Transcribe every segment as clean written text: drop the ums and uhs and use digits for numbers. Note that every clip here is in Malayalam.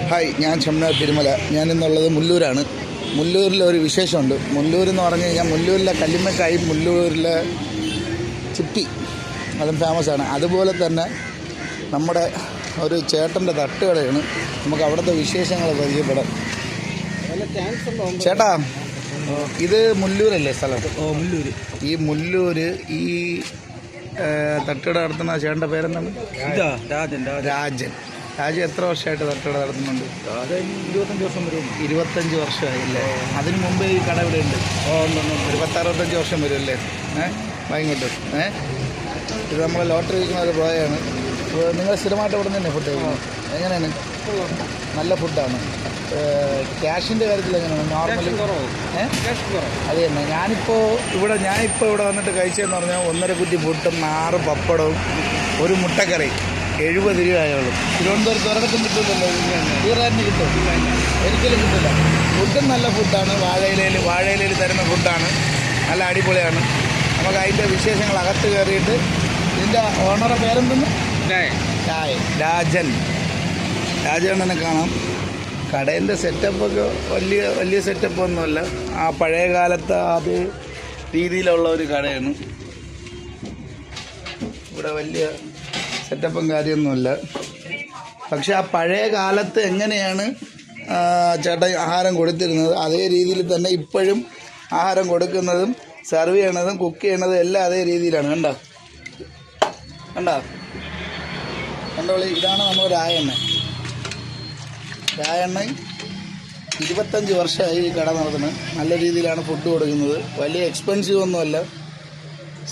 ഹായ്, ഞാൻ ഷംനാഥ് തിരുമല. ഞാനിന്നുള്ളത് മുല്ലൂരാണ്. മുല്ലൂരിലൊരു വിശേഷമുണ്ട്. മുല്ലൂരെന്ന് പറഞ്ഞു കഴിഞ്ഞാൽ മുല്ലൂരിലെ കല്ലുമ്മക്കായും മുല്ലൂരിലെ ചിപ്പി അതും ഫേമസാണ്. അതുപോലെ തന്നെ നമ്മുടെ ഒരു ചേട്ടൻ്റെ തട്ടുകടയാണ്. നമുക്ക് അവിടുത്തെ വിശേഷങ്ങൾ പരിചയപ്പെടാം. ചേട്ടാ, ഇത് മുല്ലൂരല്ലേ സ്ഥലം? മുല്ലൂർ. ഈ മുല്ലൂര് ഈ തട്ടുകട നടത്തുന്ന ചേട്ടൻ്റെ പേരെന്താണ്? രാജൻ. രാജൻ എത്ര വർഷമായിട്ട് തട്ടുകട നടത്തുന്നുണ്ട്? 25 വർഷം വരും. 25 വർഷമായില്ലേ? അതിന് മുമ്പേ ഈ കട ഇവിടെ ഉണ്ട്. ഒരു 10-65 വർഷം വരും അല്ലേ? വൈകിട്ട് ഇത് നമ്മൾ ലോട്ടറി വിൽക്കുന്ന ഒരു പ്രോയാണ്. നിങ്ങൾ സ്ഥിരമായിട്ട് ഇവിടെ തന്നെ ഫുഡ് കഴിക്കണം? എങ്ങനെയാണ്? നല്ല ഫുഡാണ്. ക്യാഷിൻ്റെ കാര്യത്തിൽ എങ്ങനെയാണ്? നോർമലി അത് തന്നെ. ഞാനിപ്പോൾ ഇവിടെ വന്നിട്ട് കഴിച്ചതെന്ന് പറഞ്ഞാൽ 1.5 കുറ്റി പുട്ടും 6 പപ്പടവും ഒരു മുട്ടക്കറി 70 രൂപയുള്ളൂ. തിരുവനന്തപുരത്ത് ഒരിടത്തും കിട്ടില്ലല്ലോ. ഈ റേറ്റിന് കിട്ടും? ഒരിക്കലും കിട്ടില്ല. ഫുഡും നല്ല ഫുഡാണ്. വാഴയിലയിൽ തരുന്ന ഫുഡാണ്. നല്ല അടിപൊളിയാണ്. നമുക്ക് അതിൻ്റെ വിശേഷങ്ങൾ അകത്ത് കയറിയിട്ട് ഇതിൻ്റെ ഓണറുടെ പേരെന്തെന്ന്? രാജനെ കാണാം. കടേൻ്റെ സെറ്റപ്പൊക്കെ വലിയ സെറ്റപ്പൊന്നുമല്ല. ആ പഴയ കാലത്തെ അതേ രീതിയിലുള്ള ഒരു കടയാണ്. ഇവിടെ വലിയ സെറ്റപ്പും കാര്യമൊന്നുമില്ല. പക്ഷെ ആ പഴയ കാലത്ത് എങ്ങനെയാണ് ചേട്ടൻ ആഹാരം കൊടുത്തിരുന്നത് അതേ രീതിയിൽ തന്നെ ഇപ്പോഴും ആഹാരം കൊടുക്കുന്നതും സെർവ് ചെയ്യണതും കുക്ക് ചെയ്യണതും എല്ലാം അതേ രീതിയിലാണ്. കണ്ടോളി, ഇതാണ് നമ്മൾ രായണ്ണ. 25 വർഷമായി ഈ കട നടത്തുന്നത്. നല്ല രീതിയിലാണ് ഫുഡ് കൊടുക്കുന്നത്. വലിയ എക്സ്പെൻസീവ് ഒന്നുമല്ല.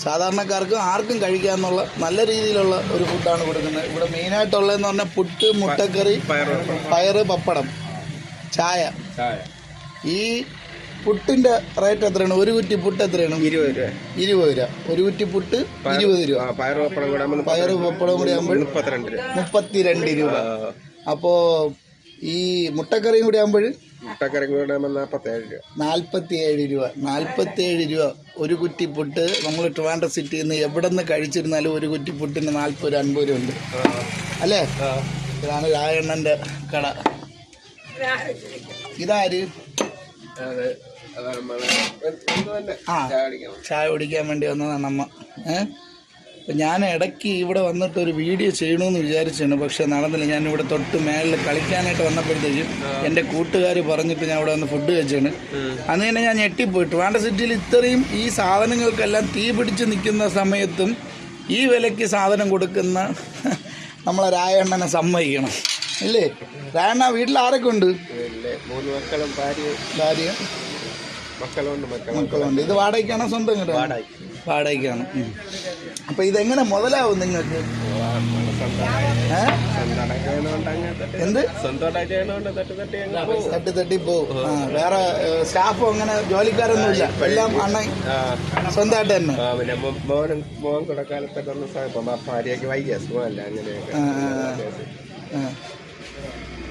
സാധാരണക്കാർക്കും ആർക്കും കഴിക്കാമെന്നുള്ള നല്ല രീതിയിലുള്ള ഒരു ഫുഡാണ് കൊടുക്കുന്നത്. ഇവിടെ മെയിനായിട്ടുള്ളതെന്ന് പറഞ്ഞാൽ പുട്ട്, മുട്ടക്കറി, പയറ്, പപ്പടം, ചായ. ഈ പുട്ടിൻ്റെ റേറ്റ് എത്രയാണ്? ഒരു കുറ്റി പുട്ട് എത്രയാണ്? 20 രൂപ. ഒരു കുറ്റി പുട്ട് 20 രൂപ. പയറ് പപ്പടം കൂടി ആകുമ്പോൾ 32 രൂപ. അപ്പോൾ ഈ മുട്ടക്കറിയും കൂടി ആകുമ്പോൾ 47 രൂപ. 47 രൂപ ഒരു കുറ്റി പുട്ട്. നമ്മൾ ട്രിവാൻഡ്രം സിറ്റിയിൽ നിന്ന് എവിടെ നിന്ന് കഴിച്ചിരുന്നാലും ഒരു കുറ്റി പുട്ടിന് 40-50 രൂപ ഉണ്ട് അല്ലേ? ഇതാണ് രായണ്ണൻ്റെ കട. ഇതാര്? ചായ കുടിക്കാൻ വേണ്ടി വന്നതാണ് അമ്മ. അപ്പം ഞാൻ ഇടയ്ക്ക് ഇവിടെ വന്നിട്ട് ഒരു വീഡിയോ ചെയ്യണമെന്ന് വിചാരിച്ചാണ്. പക്ഷെ നടന്നില്ല. ഞാനിവിടെ തൊട്ട് മേളിൽ കളിക്കാനായിട്ട് വന്നപ്പോഴത്തേക്കും എൻ്റെ കൂട്ടുകാർ പറഞ്ഞിട്ട് ഞാൻ ഇവിടെ വന്ന് ഫുഡ് കഴിച്ചാണ്. അന്ന് തന്നെ ഞാൻ ഞെട്ടിപ്പോയിട്ട്. ട്രിവാൻഡ്രം സിറ്റിയിൽ ഇത്രയും ഈ സാധനങ്ങൾക്കെല്ലാം തീ പിടിച്ച് നിൽക്കുന്ന സമയത്തും ഈ വിലയ്ക്ക് സാധനം കൊടുക്കുന്ന നമ്മളെ രായണ്ണനെ സമ്മതിക്കണം ഇല്ലേ? രായണ്ണ, വീട്ടിൽ ആരൊക്കെ ഉണ്ട്? 3 മക്കളും ഭാര്യ മക്കളുണ്ട്. ഇത് വാടകയ്ക്കാണോ സ്വന്തം കിട്ടുക? വാടകയ്ക്കാണ്. അപ്പൊ ഇതെങ്ങനെ മുതലാവും നിങ്ങൾക്ക്? എന്ത് തട്ടി പോവും. വേറെ സ്റ്റാഫോ അങ്ങനെ ജോലിക്കാരൊന്നും ഇല്ല? എല്ലാം അണ്ണൻ സ്വന്തമായിട്ട് തന്നെ.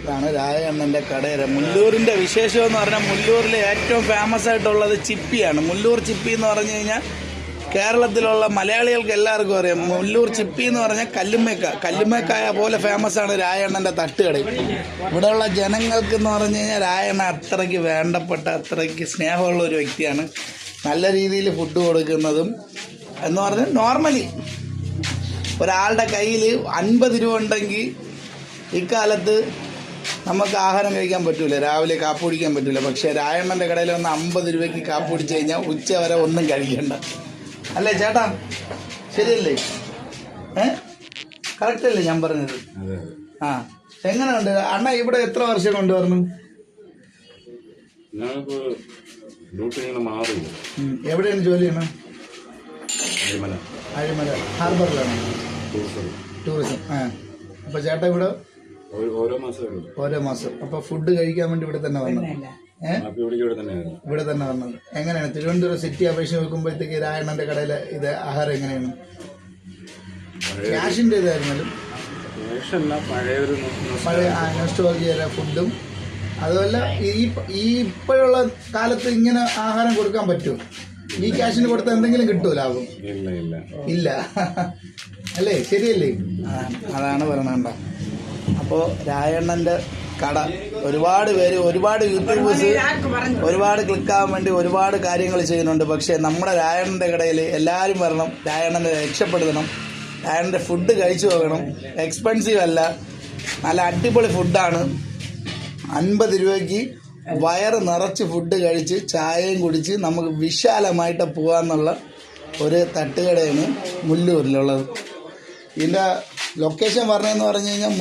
ഇതാണ് രായണ്ണൻ്റെ കടയുടെ. മുല്ലൂരിൻ്റെ വിശേഷം എന്ന് പറഞ്ഞാൽ മുല്ലൂരിലെ ഏറ്റവും ഫേമസ് ആയിട്ടുള്ളത് ചിപ്പിയാണ്. മുല്ലൂർ ചിപ്പി എന്ന് പറഞ്ഞു കഴിഞ്ഞാൽ കേരളത്തിലുള്ള മലയാളികൾക്ക് എല്ലാവർക്കും അറിയാം. മുല്ലൂർ ചിപ്പി എന്ന് പറഞ്ഞാൽ കല്ലുമ്മക്കായ പോലെ ഫേമസ് ആണ് രായണ്ണൻ്റെ തട്ടുകട. ഇവിടെയുള്ള ജനങ്ങൾക്കെന്ന് പറഞ്ഞു കഴിഞ്ഞാൽ രായണ്ണ അത്രയ്ക്ക് വേണ്ടപ്പെട്ട, അത്രയ്ക്ക് സ്നേഹമുള്ള ഒരു വ്യക്തിയാണ്. നല്ല രീതിയിൽ ഫുഡ് കൊടുക്കുന്നതും എന്ന് പറഞ്ഞാൽ നോർമലി ഒരാളുടെ കയ്യിൽ 50 രൂപ ഉണ്ടെങ്കിൽ ഇക്കാലത്ത് നമുക്ക് ആഹാരം കഴിക്കാൻ പറ്റൂല, രാവിലെ കാപ്പി കുടിക്കാൻ പറ്റൂല. പക്ഷേ രായണ്ണൻ്റെ കടയിൽ വന്ന് 50 രൂപയ്ക്ക് കാപ്പി കുടിച്ചു കഴിഞ്ഞാൽ ഉച്ച വരെ ഒന്നും കഴിക്കണ്ട. അല്ലേ ചേട്ടാ? ശരിയല്ലേ? കറക്റ്റ് അല്ലേ ഞാൻ പറഞ്ഞത്? എങ്ങനെയുണ്ട് അണ്ണ? ഇവിടെ എത്ര വർഷം കൊണ്ടുവരണം? എവിടെയാണ് ജോലി ചെയ്യണം? അഴിമല ഹാർബറിലാണ് ടൂറിസം. അപ്പൊ ചേട്ടാ ഇവിടെ ഓരോ മാസം അപ്പൊ ഫുഡ് കഴിക്കാൻ വേണ്ടി ഇവിടെ തന്നെ വന്നത്? ഇവിടെ തന്നെ വന്നത്. എങ്ങനെയാണ് തിരുവനന്തപുരം സിറ്റി അപേക്ഷ വെക്കുമ്പോഴത്തേക്ക് രായണ്ണന്റെ കടയിലെ ഇത് ആഹാരം എങ്ങനെയാണ്? ക്യാഷിന്റെ ഇതായിരുന്നാലും പഴയ നോസ്റ്റോൾജിയ ഫുഡും അതുമല്ല ഈ ഇപ്പോഴുള്ള കാലത്ത് ഇങ്ങനെ ആഹാരം കൊടുക്കാൻ പറ്റുമോ? ഈ ക്യാഷിന് കൊടുത്താൽ എന്തെങ്കിലും കിട്ടുമോ ലാഭം? ഇല്ല അല്ലേ? ശരിയല്ലേ? അതാണ് പറയണണ്ട. അപ്പോൾ രായണ്ണൻ്റെ കട. ഒരുപാട് പേര്, ഒരുപാട് യൂട്യൂബേഴ്സ് ഒരുപാട് ക്ലിക്കാകാൻ വേണ്ടി ഒരുപാട് കാര്യങ്ങൾ ചെയ്യുന്നുണ്ട്. പക്ഷേ നമ്മുടെ രായണ്ണൻ്റെ കടയിൽ എല്ലാവരും വരണം, രായണ്ണനെ രക്ഷപ്പെടുത്തണം, രായണ്ണൻ്റെ ഫുഡ് കഴിച്ചു പോകണം. എക്സ്പെൻസീവ് അല്ല, നല്ല അടിപൊളി ഫുഡാണ്. 50 രൂപയ്ക്ക് വയറ് നിറച്ച് ഫുഡ് കഴിച്ച് ചായയും കുടിച്ച് നമുക്ക് വിശാലമായിട്ട് പോകാമെന്നുള്ള ഒരു തട്ടുകടയാണ് മുല്ലൂരിലുള്ളത്. ഇതിൻ്റെ ലൊക്കേഷൻ പറഞ്ഞതെന്ന് പറഞ്ഞു കഴിഞ്ഞാൽ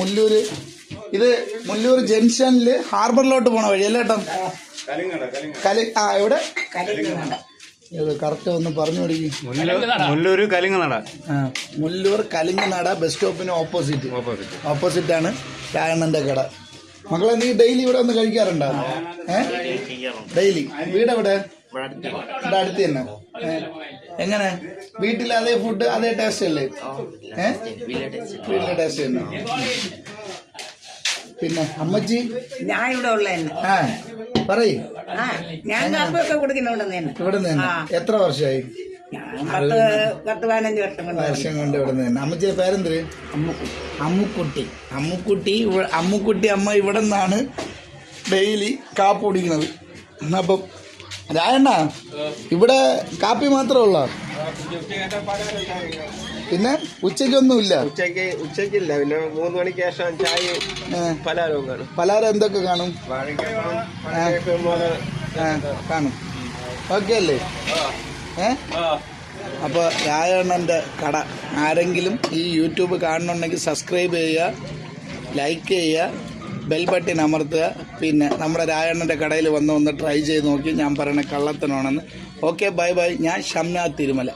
മുല്ലൂർ ജംഗ്ഷനിൽ ഹാർബറിലോട്ട് പോണ വഴി അല്ലേ ഏട്ടാ? എവിടെ ഇത് കറക്റ്റ് ഒന്ന് പറഞ്ഞു കൊടുക്കി. മുല്ലൂര് കലിങ്ങനട. മുല്ലൂർ കലിങ്ങനട ബസ് സ്റ്റോപ്പിന് ഓപ്പോസിറ്റാണ് രായണ്ണൻ്റെ കട. മക്കളെ, നീ ഡെയിലി ഇവിടെ ഒന്ന് കഴിക്കാറുണ്ടോ? ഡെയിലി? വീടെവിടെ? ഇവിടെ അടുത്ത് തന്നെ. എങ്ങനെ വീട്ടിൽ അതേ ഫുഡ് അതേ ടേസ്റ്റ് അല്ലേ? വീട്ടിലെ ടേസ്റ്റ് തന്നെ. പിന്നെ അമ്മച്ചി ഞാൻ ഇവിടെ ഉള്ള പറയ്. ഞാൻ കാപ്പിയൊക്കെ കുടിക്കുന്ന ഇവിടെ നിന്ന് എത്ര വർഷമായി? 10-15 വർഷം കൊണ്ട് ഇവിടെ നിന്ന്. അമ്മച്ചിയുടെ പേരെന്തൊരു? അമ്മുക്കുട്ടി അമ്മ ഇവിടെ നിന്നാണ് ഡെയിലി കാപ്പി കുടിക്കുന്നത്. അപ്പം രായണ്ണ, ഇവിടെ കാപ്പി മാത്രമേ ഉള്ളൂ? പിന്നെ ഉച്ചയ്ക്കൊന്നുമില്ല? ഉച്ചയ്ക്കില്ല, പിന്നെ 3 മണിക്ക് ശേഷം ചായ പലഹാരവും കാണും. പലഹാരം എന്തൊക്കെ കാണും? കാണും. ഓക്കെ അല്ലേ? അപ്പോൾ രായണ്ണൻ്റെ കട ആരെങ്കിലും ഈ യൂട്യൂബ് കാണുന്നുണ്ടെങ്കിൽ സബ്സ്ക്രൈബ് ചെയ്യുക, ലൈക്ക് ചെയ്യുക, ബെൽ ബട്ടൺ അമർത്തുക. പിന്നെ നമ്മുടെ രായണ്ണൻ്റെ കടയിൽ ഒന്ന് ട്രൈ ചെയ്ത് നോക്കി ഞാൻ പറയണ കള്ളത്തനാണെന്ന്. Okay, bye bye. ഞാൻ ഷംനാഥ് തിരുമല.